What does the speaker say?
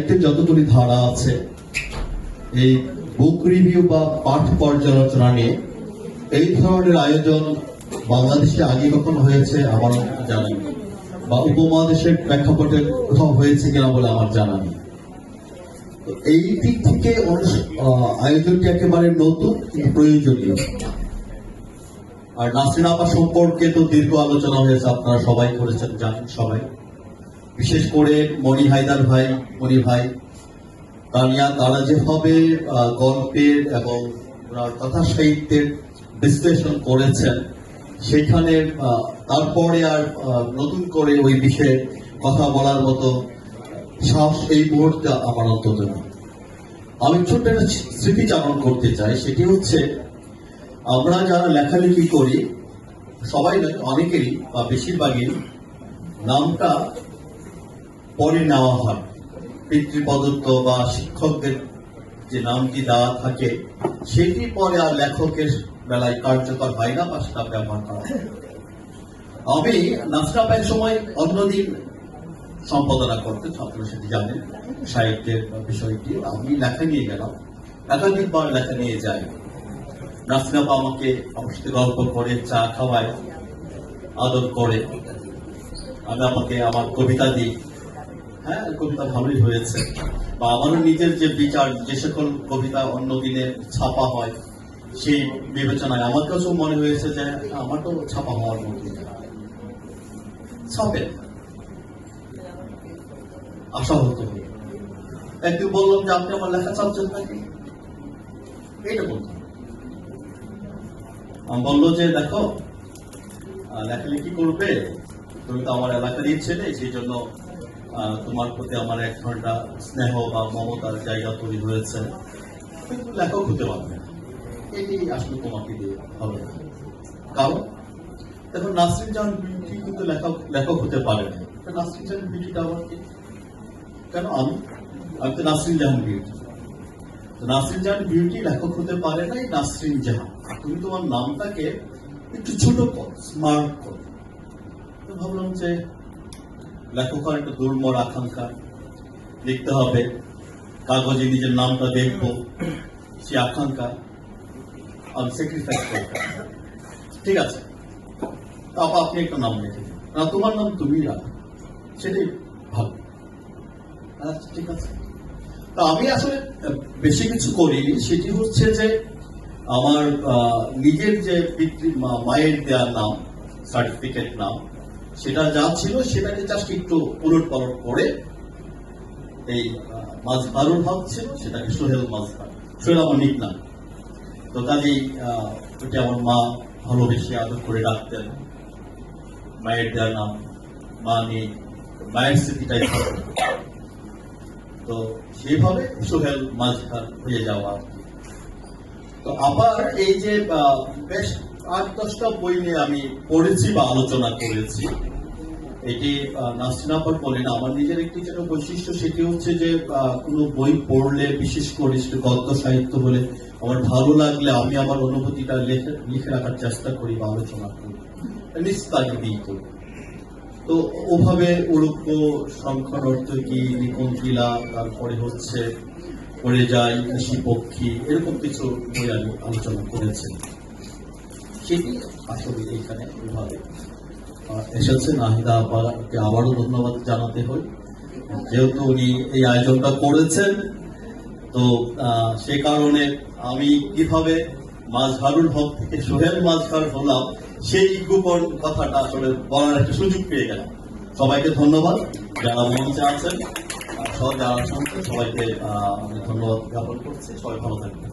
সাহিত্যের যতগুলি ধারা আছে এই বুক রিভিউ বা পাঠ পর্যালোচনা নিয়ে এই ধরনের আয়োজন বাংলাদেশে আগে কখন হয়েছে আমার জানা নেই, বা উপমহাদেশের প্রেক্ষাপটে কোথাও হয়েছে কিনা বলে আমার জানা নেই। তো এই দিক থেকে আয়োজনটি একেবারে নতুন কিন্তু প্রয়োজনীয়। আর নাসরিন আপা সম্পর্কে তো দীর্ঘ আলোচনা হয়েছে, আপনারা সবাই করেছেন, জানেন সবাই। বিশেষ করে মনি হায়দার ভাই, মনি ভাই তারা যেভাবে গল্পের এবং কথা সাহিত্যের বিশ্লেষণ করেছেন, সেখানে তারপরে আর নতুন করে ওই বিষয়ে কথা বলার মতো সাহস এই মুহূর্তে আমার অন্তত নেই। আমি ছোট্ট একটা স্মৃতিচারণ করতে চাই। সেটি হচ্ছে, আমরা যারা লেখালেখি করি সবাই নয়, অনেকেরই বা বেশিরভাগই নামটা পরে নেওয়া হয়। পিতৃপ্রদত্ত বা শিক্ষকদের যে নামটি দেওয়া থাকে সেটি পরে আর লেখকের বেলায় কার্যকর হয় না বা সেটা ব্যবহার করা হয়। আমি নাসরাপের সময় অন্যদিন সম্পাদনা করতে, আপনারা সেটি জানেন সাহিত্যের বিষয়টি। আমি লেখা নিয়ে গেলাম, একাধিকবার লেখা নিয়ে যাই। নাসরাপা আমাকে আমার সাথে গল্প করে, চা খাওয়ায়, আদর করে। আমি আমাকে আমার কবিতা দিই, হ্যাঁ কবিতা ভালোই হয়েছে, বা আমারও নিজের যে বিচার, যে সকল কবিতা অন্য দিনে ছাপা হয় সেই বিবেচনায় আমার কাছেও মনে হয়েছে যে আমার তো ছাপা হওয়ার মতো ছাপে। আশা হতো একদিন বললাম যে আপনি আমার লেখা ছাপছেন নাকি, এইটা বলতাম। আমি বললো যে দেখো, লেখালেখি করবে, তুমি তো আমার এলাকারই ছেলে, সেই জন্য তোমার প্রতি আমার এক ঘন্টা স্নেহ বা মমতার জায়গা তৈরি হয়েছে, কিন্তু লেখক হতে পারবে না, এটি আসলে তোমাকে দিয়ে হবে না। কারণ দেখো, নাসরিন জাহান বিউটি কিন্তু লেখক হতে পারে না। নাসরিন জাহান বিউটিটা আবার কি? কেন আমি তো নাসরিন জাহান বিউটি। নাসরিন জাহান বিউটি লেখক হতে পারে না। নাসরিন জাহান, তুমি তোমার নামটাকে একটু ছোট কর, স্মার্ট কর। ভাবলাম যে লেখক একটা দুর্মর আকাঙ্ক্ষা, লিখতে হবে, কাগজে নিজের নামটা দেখবো, সে আকাঙ্ক্ষা আমি স্যাক্রিফাইস করতে। ঠিক আছে, তারপর আপনি একটা নাম লিখে দিন, না তোমার নাম তুমি রাখো, সেটাই ভালো। আচ্ছা ঠিক আছে। তা আমি আসলে বেশি কিছু করিনি। সেটি হচ্ছে যে আমার নিজের যে মায়ের দেওয়ার নাম, সার্টিফিকেট নাম, সেটা যা ছিল সেটাকে জাস্ট একটু উলট পালট করে এই মাজহারুল হক ছিল, সেটাকে সোহেল মাজহার, সোহেল আমার নিক নাম। তো কাজেই ওটা আমার মা ভালোবেসে আদর করে ডাকতেন। মায়ের দেওয়ার নাম, মা নেই, মায়ের স্মৃতিটাই থাকে। তো সেইভাবে সোহেল মাজহার হয়ে যাওয়া। তো আবার এই যে বেশ 8-10টা বই নিয়ে আমি পড়েছি বা আলোচনা করেছি। এটি নাসরিন আপার বলেন, আমার নিজের একটি যেটা বৈশিষ্ট্য, সেটি হচ্ছে যে কোনো বই পড়লে, বিশেষ করে গদ্য সাহিত্য বলে আমার ভালো লাগলে আমি আমার অনুভূতিটা লিখে রাখার চেষ্টা করি বা আলোচনা করি, নিস্তাগিতেই করি। তো ওভাবে উড়ুক্য, সংখ্যার অর্থ কি, নিকুঞ্জিলা, তারপরে হচ্ছে পড়ে যায়, কৃষি পক্ষী, এরকম কিছু বই আমি আলোচনা করেছি। সেটি আসলে এখানে ওইভাবে এসেছে। নাহিদা আপাকে আবারও ধন্যবাদ জানাতে হয়, যেহেতু উনি এই আয়োজনটা করেছেন। তো সে কারণে আমি কিভাবে মাজহারুল হক থেকে সোহেল মাজহার হলাম, সেই গোপন কথাটা আসলে বলার একটা সুযোগ পেয়ে গেলাম। সবাইকে ধন্যবাদ, যারা মঞ্চে আছেন, যারা শুনছেন, সবাইকে আমি ধন্যবাদ জ্ঞাপন করছি। সবাই ভালো থাকবেন।